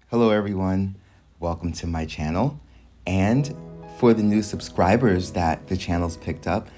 Hello everyone, welcome to my channel. And for the new subscribers that the channel's picked up,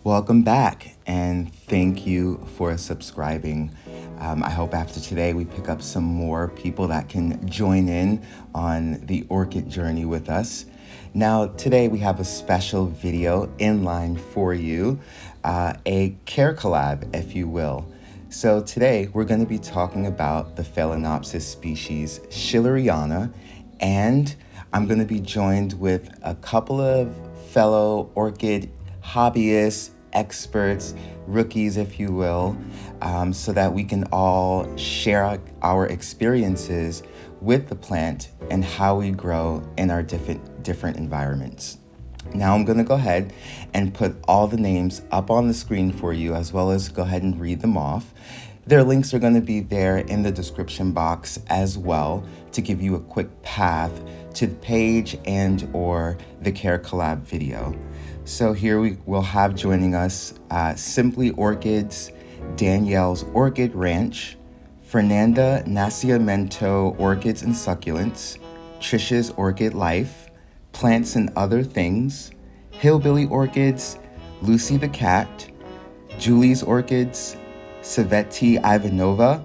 welcome back and thank you for subscribing. I hope after today we pick up some more people that can join in on the orchid journey with us. Now today we have a special video in line for you, a care collab if you will. So today we're going to be talking about the Phalaenopsis species Schilleriana, and I'm going to be joined with a couple of fellow orchid hobbyists, experts, rookies if you will, so that we can all share our experiences with the plant and how we grow in our different environments. Now I'm going to go ahead and put all the names up on the screen for you, as well as go ahead and read them off. Their links are going to be there in the description box as well to give you a quick path to the page and or the Care Collab video. So here we will have joining us Simply Orchids, Danielle's Orchid Ranch, Fernanda Nascimento Orchids and Succulents, Trisha's Orchid Life, Plants and Other Things, Hillbilly Orchids, Lucy the Cat, Julie's Orchids, Saveti Ivanova,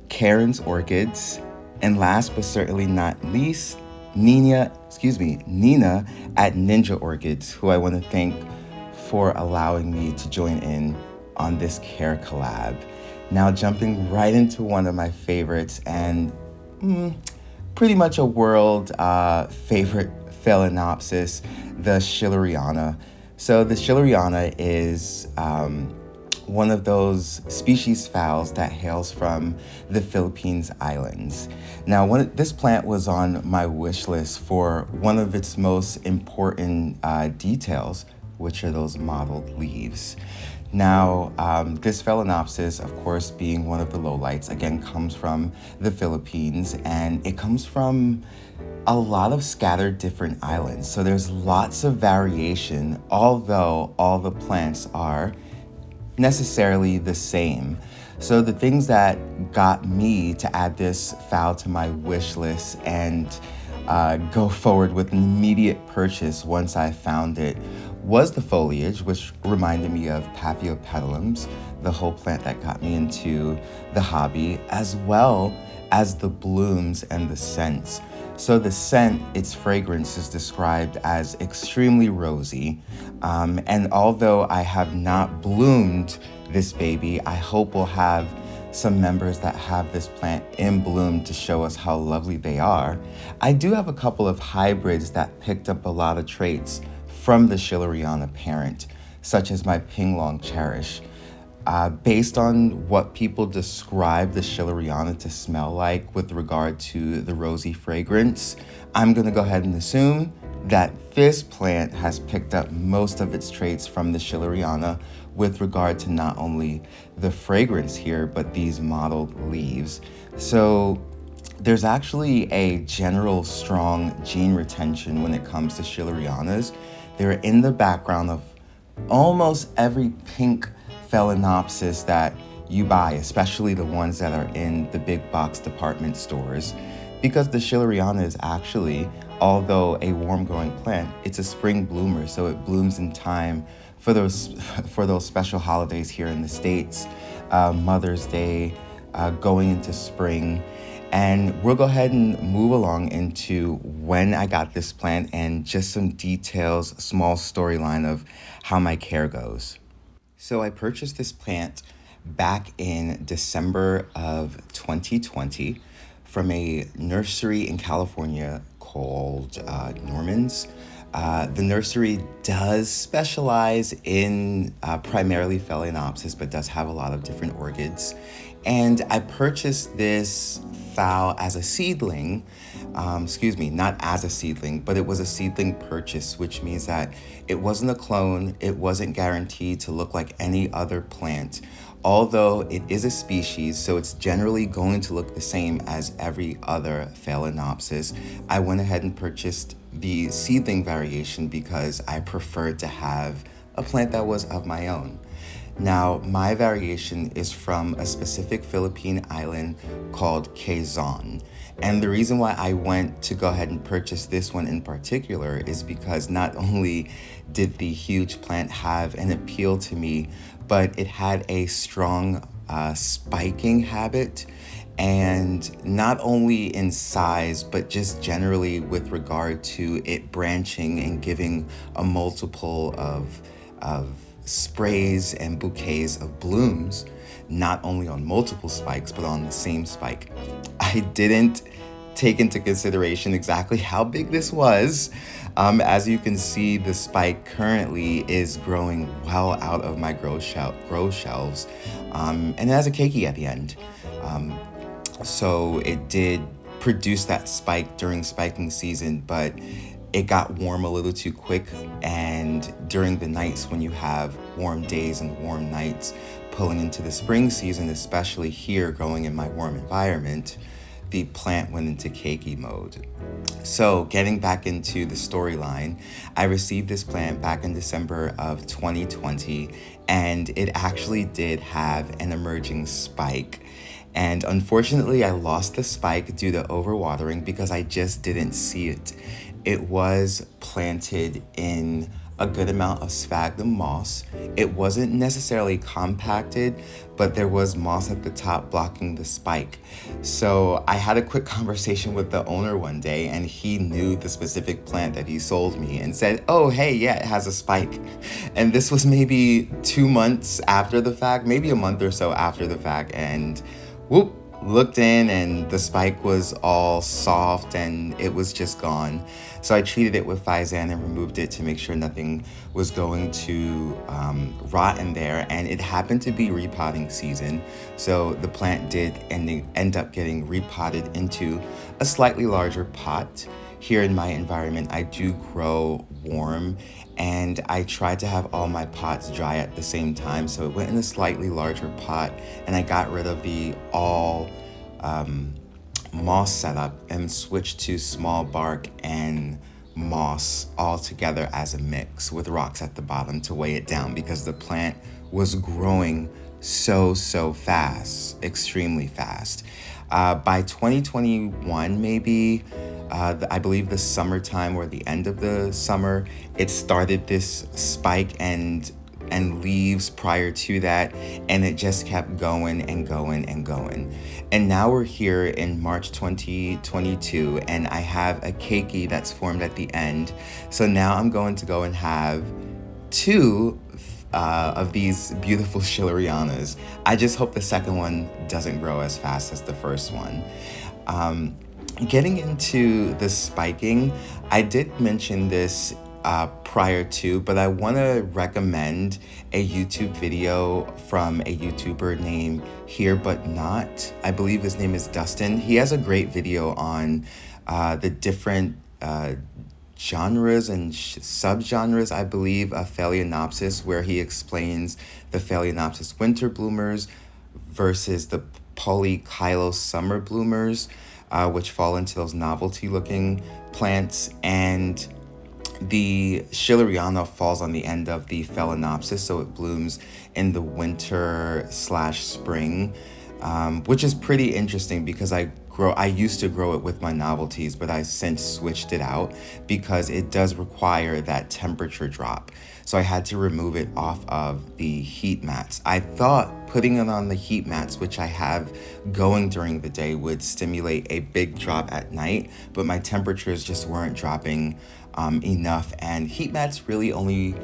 Karen's Orchids, and last but certainly not least, Nina at Ninja Orchids, who I want to thank for allowing me to join in on this care collab. Now jumping right into one of my favorites and pretty much a world favorite Phalaenopsis, the Schilleriana. So the Schilleriana is one of those species phals that hails from the Philippines Islands. Now, this plant was on my wish list for one of its most important details, which are those mottled leaves. Now, this Phalaenopsis, of course, being one of the lowlights, again, comes from the Philippines, and it comes from a lot of scattered different islands. So there's lots of variation, although all the plants are necessarily the same. So the things that got me to add this phal to my wish list and go forward with an immediate purchase once I found it was the foliage, which reminded me of Paphiopedilums, the whole plant that got me into the hobby, as well as the blooms and the scents. So the scent, its fragrance, is described as extremely rosy. And although I have not bloomed this baby, I hope we'll have some members that have this plant in bloom to show us how lovely they are. I do have a couple of hybrids that picked up a lot of traits from the Schilleriana parent, such as my Pinglong Cherish. Based on what people describe the Schilleriana to smell like with regard to the rosy fragrance, I'm going to go ahead and assume that this plant has picked up most of its traits from the Schilleriana with regard to not only the fragrance here, but these mottled leaves. So there's actually a general strong gene retention when it comes to Schillerianas. They're in the background of almost every pink Phalaenopsis that you buy, especially the ones that are in the big box department stores, because the Schilleriana is actually, although a warm growing plant, it's a spring bloomer, so it blooms in time for those special holidays here in the States, Mother's Day, going into spring. And we'll go ahead and move along into when I got this plant and just some details, small storyline of how my care goes. So I purchased this plant back in December of 2020 from a nursery in California called Norman's. The nursery does specialize in primarily Phalaenopsis, but does have a lot of different orchids. And I purchased this phal as a seedling, not as a seedling, but it was a seedling purchase, which means that it wasn't a clone, it wasn't guaranteed to look like any other plant. Although it is a species, so it's generally going to look the same as every other Phalaenopsis, I went ahead and purchased the seedling variation because I preferred to have a plant that was of my own. Now, my variation is from a specific Philippine island called Quezon. And the reason why I went to go ahead and purchase this one in particular is because not only did the huge plant have an appeal to me, but it had a strong spiking habit, and not only in size but just generally with regard to it branching and giving a multiple of sprays and bouquets of blooms, not only on multiple spikes but on the same spike. I didn't take into consideration exactly how big this was. As you can see, the spike currently is growing well out of my grow shelves, and it has a keiki at the end. So it did produce that spike during spiking season, but it got warm a little too quick. And during the nights when you have warm days and warm nights pulling into the spring season, especially here growing in my warm environment, the plant went into keiki mode. So getting back into the storyline, I received this plant back in December of 2020, and it actually did have an emerging spike. And unfortunately, I lost the spike due to overwatering because I just didn't see it. It was planted in a good amount of sphagnum moss. It wasn't necessarily compacted, but there was moss at the top blocking the spike. So I had a quick conversation with the owner one day, and he knew the specific plant that he sold me and said, "Oh, hey, yeah, it has a spike." And this was maybe 2 months after the fact, maybe a month or so after the fact, and whoop, looked in and the spike was all soft and it was just gone. So I treated it with Phalaenopsis and removed it to make sure nothing was going to rot in there. And it happened to be repotting season, so the plant did end up getting repotted into a slightly larger pot. Here in my environment, I do grow warm, and I tried to have all my pots dry at the same time, so it went in a slightly larger pot, and I got rid of the all moss setup and switched to small bark and moss all together as a mix with rocks at the bottom to weigh it down, because the plant was growing so fast, extremely fast. By 2021, maybe, I believe the summertime or the end of the summer, it started this spike and leaves prior to that, and it just kept going and going and going. And now we're here in March 2022, and I have a keiki that's formed at the end. So now I'm going to go and have two of these beautiful schillerianas. I just hope the second one doesn't grow as fast as the first one. Getting into the spiking, I did mention this prior to, but I want to recommend a YouTube video from a YouTuber named Here But Not. I believe his name is Dustin. He has a great video on the different genres and subgenres, I believe, of Phalaenopsis, where he explains the Phalaenopsis winter bloomers versus the Polykylos summer bloomers, which fall into those novelty looking plants, and the schilleriana falls on the end of the Phalaenopsis, so it blooms in the winter / spring, which is pretty interesting because I used to grow it with my novelties, but I since switched it out because it does require that temperature drop. So I had to remove it off of the heat mats. I thought putting it on the heat mats, which I have going during the day, would stimulate a big drop at night, but my temperatures just weren't dropping enough. And heat mats really only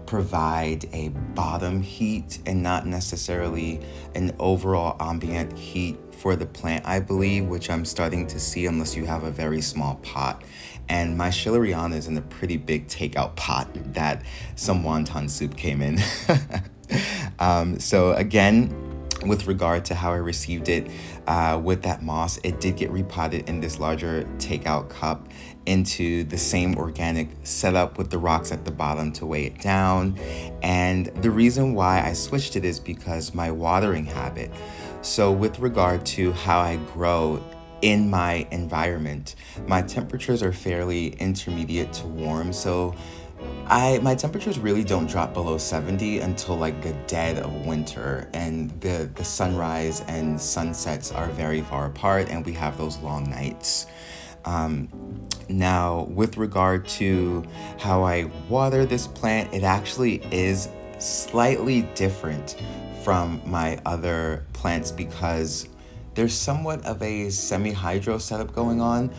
provide a bottom heat and not necessarily an overall ambient heat for the plant, I believe, which I'm starting to see unless you have a very small pot. And my schilleriana is in a pretty big takeout pot that some wonton soup came in. So again, with regard to how I received it with that moss, it did get repotted in this larger takeout cup into the same organic setup with the rocks at the bottom to weigh it down. And the reason why I switched it is because my watering habit. So with regard to how I grow in my environment, my temperatures are fairly intermediate to warm. So My temperatures really don't drop below 70 until like the dead of winter, and the sunrise and sunsets are very far apart, and we have those long nights. Now, with regard to how I water this plant, it actually is slightly different from my other plants because there's somewhat of a semi-hydro setup going on.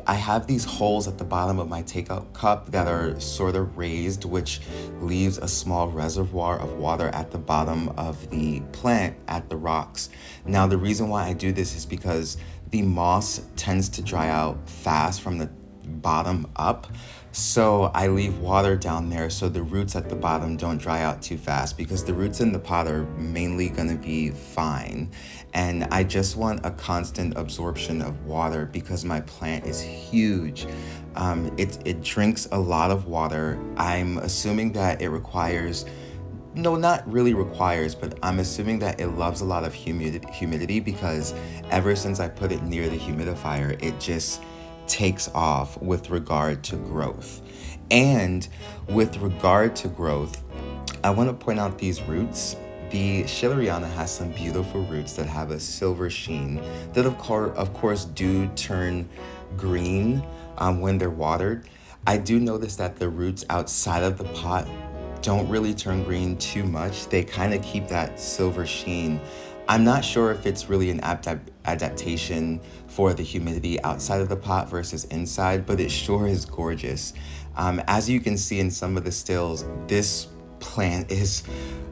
I have these holes at the bottom of my takeout cup that are sort of raised, which leaves a small reservoir of water at the bottom of the plant at the rocks. Now, the reason why I do this is because the moss tends to dry out fast from the bottom up. So I leave water down there so the roots at the bottom don't dry out too fast, because the roots in the pot are mainly gonna be fine. And I just want a constant absorption of water because my plant is huge. It drinks a lot of water. I'm assuming that it requires, no, not really requires, but I'm assuming that it loves a lot of humidity because ever since I put it near the humidifier, it just takes off with regard to growth. And with regard to growth, I want to point out these roots. The schilleriana has some beautiful roots that have a silver sheen that of course do turn green when they're watered. I do notice that the roots outside of the pot don't really turn green too much. They kind of keep that silver sheen. I'm not sure if it's really an adaptation for the humidity outside of the pot versus inside, but it sure is gorgeous. As you can see in some of the stills, this plant is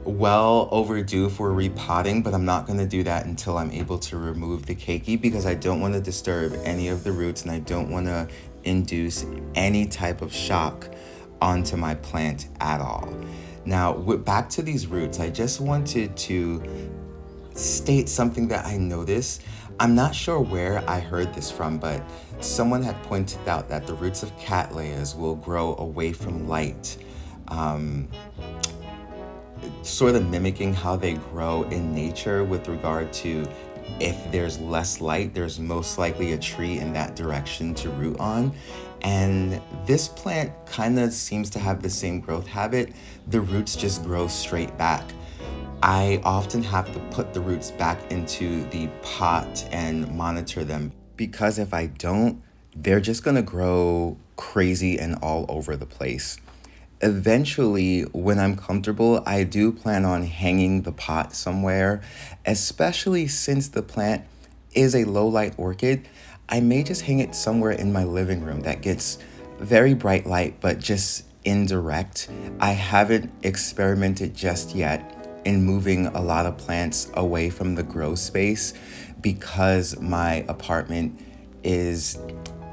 well overdue for repotting, but I'm not going to do that until I'm able to remove the keiki because I don't want to disturb any of the roots and I don't want to induce any type of shock onto my plant at all. Now, back to these roots, I just wanted to state something that I noticed. I'm not sure where I heard this from, but someone had pointed out that the roots of cattleyas will grow away from light, sort of mimicking how they grow in nature with regard to if there's less light, there's most likely a tree in that direction to root on. And this plant kind of seems to have the same growth habit. The roots just grow straight back. I often have to put the roots back into the pot and monitor them because if I don't, they're just gonna grow crazy and all over the place. Eventually, when I'm comfortable, I do plan on hanging the pot somewhere, especially since the plant is a low light orchid. I may just hang it somewhere in my living room that gets very bright light, but just indirect. I haven't experimented just yet in moving a lot of plants away from the grow space because my apartment is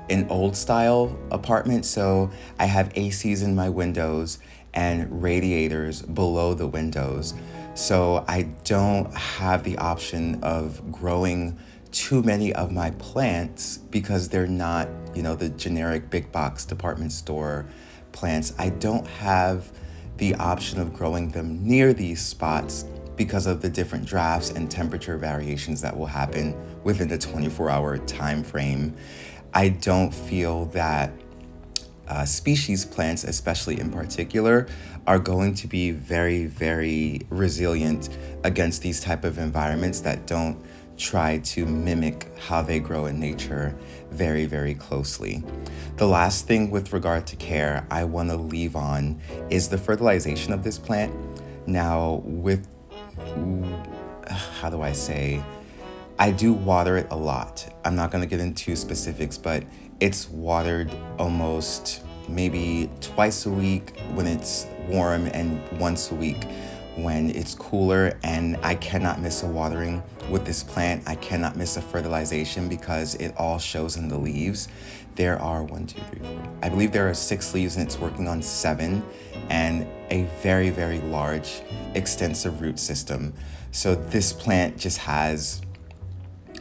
an old style apartment, so I have ACs in my windows and radiators below the windows. So I don't have the option of growing too many of my plants because they're not, the generic big box department store plants. I don't have the option of growing them near these spots because of the different drafts and temperature variations that will happen within the 24-hour time frame. I don't feel that species plants, especially in particular, are going to be very, very resilient against these type of environments that don't try to mimic how they grow in nature very, very closely. The last thing with regard to care I want to leave on is the fertilization of this plant. Now, I do water it a lot. I'm not going to get into specifics, but it's watered almost maybe twice a week when it's warm and once a week when it's cooler, and I cannot miss a watering with this plant. I cannot miss a fertilization because it all shows in the leaves. There are 1, 2, 3, 4. I believe there are 6 leaves and it's working on 7 and a very, very large, extensive root system. So this plant just has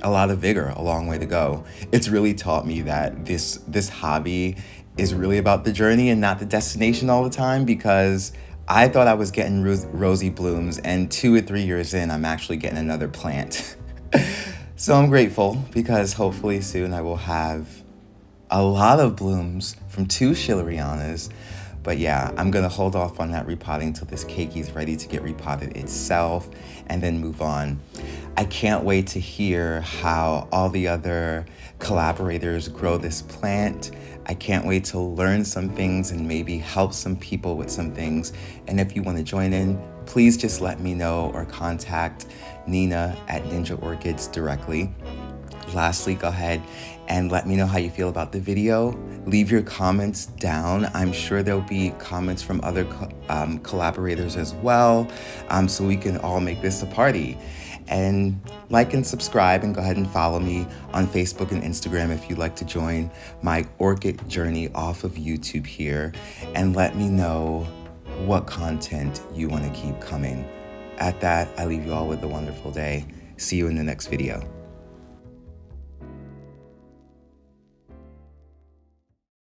a lot of vigor, a long way to go. It's really taught me that this hobby is really about the journey and not the destination all the time, because I thought I was getting rosy blooms, and 2 or 3 years in, I'm actually getting another plant. So I'm grateful because hopefully soon I will have a lot of blooms from 2 schillerianas. But yeah, I'm gonna hold off on that repotting till this keiki is ready to get repotted itself and then move on. I can't wait to hear how all the other collaborators grow this plant. I can't wait to learn some things and maybe help some people with some things. And if you want to join in, please just let me know or contact Nina at Ninja Orchids directly. Lastly, go ahead and let me know how you feel about the video. Leave your comments down. I'm sure there'll be comments from other collaborators as well, so we can all make this a party. And like and subscribe, and go ahead and follow me on Facebook and Instagram if you'd like to join my orchid journey off of YouTube here, and let me know what content you want to keep coming. At that, I leave you all with a wonderful day. See you in the next video.